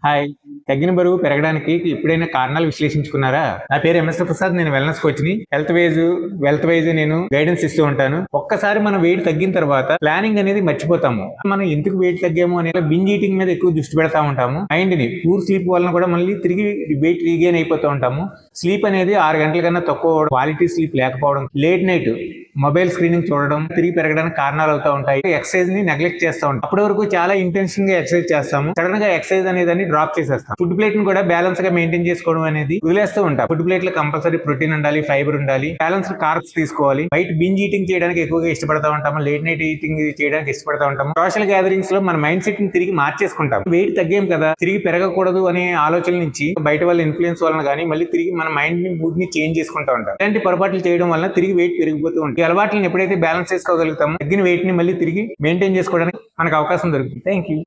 Hi. తగ్గిన బరువు పెరగడానికి ఎప్పుడైనా కారణాలు విశ్లేషించుకున్నారా? నా పేరు ఎంఎస్ ప్రసాద్. నేను వెల్నెస్ కోచ్‌ని. వెల్త్ వైజ్ నేను గైడెన్స్ ఇస్తూ ఉంటాను. ఒక్కసారి మనం వెయిట్ తగ్గిన తర్వాత ప్లానింగ్ అనేది మర్చిపోతాము. మనం ఎందుకు వెయిట్ తగ్గాము అనే బింజ్ ఈటింగ్ మీద ఎక్కువ దృష్టి పెడతా ఉంటాము. మైండ్‌ని పూర్ స్లీప్ వలన కూడా మళ్ళీ తిరిగి వెయిట్ రీగెయిన్ అయిపోతూ ఉంటాము. స్లీప్ అనేది 6 గంటల కన్నా తక్కువ, క్వాలిటీ స్లీప్ లేకపోవడం, లేట్ నైట్ మొబైల్ స్క్రీనింగ్ చూడడం తిరిగి పెరగడానికి కారణాలు అవుతూ ఉంటాయి. ఎక్సర్సైజ్ ని నెగ్లెక్ట్ చేస్తూ ఉంటాం. అప్పటి వరకు చాలా ఇంటెన్షన్ గా ఎక్సర్సైజ్ చేస్తాము. సడన్ గా ఎక్సర్సైజ్ అనేది డ్రాప్ చేసేస్తాం. ఫుడ్ ప్లేట్ ని కూడా బ్యాలెన్స్ గా మెయింటైన్ చేసుకోవడం అనేది వదిలేస్తూ ఉంటాం. ఫుడ్ ప్లేట్ లో కంపల్సరీ ప్రోటీన్ ఉండాలి, ఫైబర్ ఉండాలి, బ్యాలెన్స్డ్ కార్బ్స్ తీసుకోవాలి. బయట బింజ్ ఈటింగ్ చేయడానికి ఎక్కువగా ఇష్టపడతా ఉంటాము. లేట్ నైట్ ఈటింగ్ చేయడానికి ఇష్టపడతా ఉంటాము. సోషల్ గ్యాదరింగ్స్ లో మన మైండ్ సెట్ ని తిరిగి మార్చేసుకుంటాం. వెయిట్ తగ్గాం కదా, తిరిగి పెరగకూడదు అనే ఆలోచన నుంచి బయట వాళ్ళ ఇన్ఫ్లుయెన్స్ వలన కానీ మళ్ళీ తిరిగి మన మైండ్ ని మూడ్ ని చేంజ్ చేసుకుంటూ ఉంటాం. ఇలాంటి పొరపాట్లు చేయడం వల్ల తిరిగి వెయిట్ పెరిగిపోతూ ఉంటుంది. ఈ అలవాట్లను ఎప్పుడైతే బ్యాలెన్స్ చేసుకోగలుగుతామో తగ్గిన వెయిట్ ని మళ్ళీ తిరిగి మెయింటైన్ చేసుకోవడానికి మనకు అవకాశం దొరుకుతుంది. Thank you.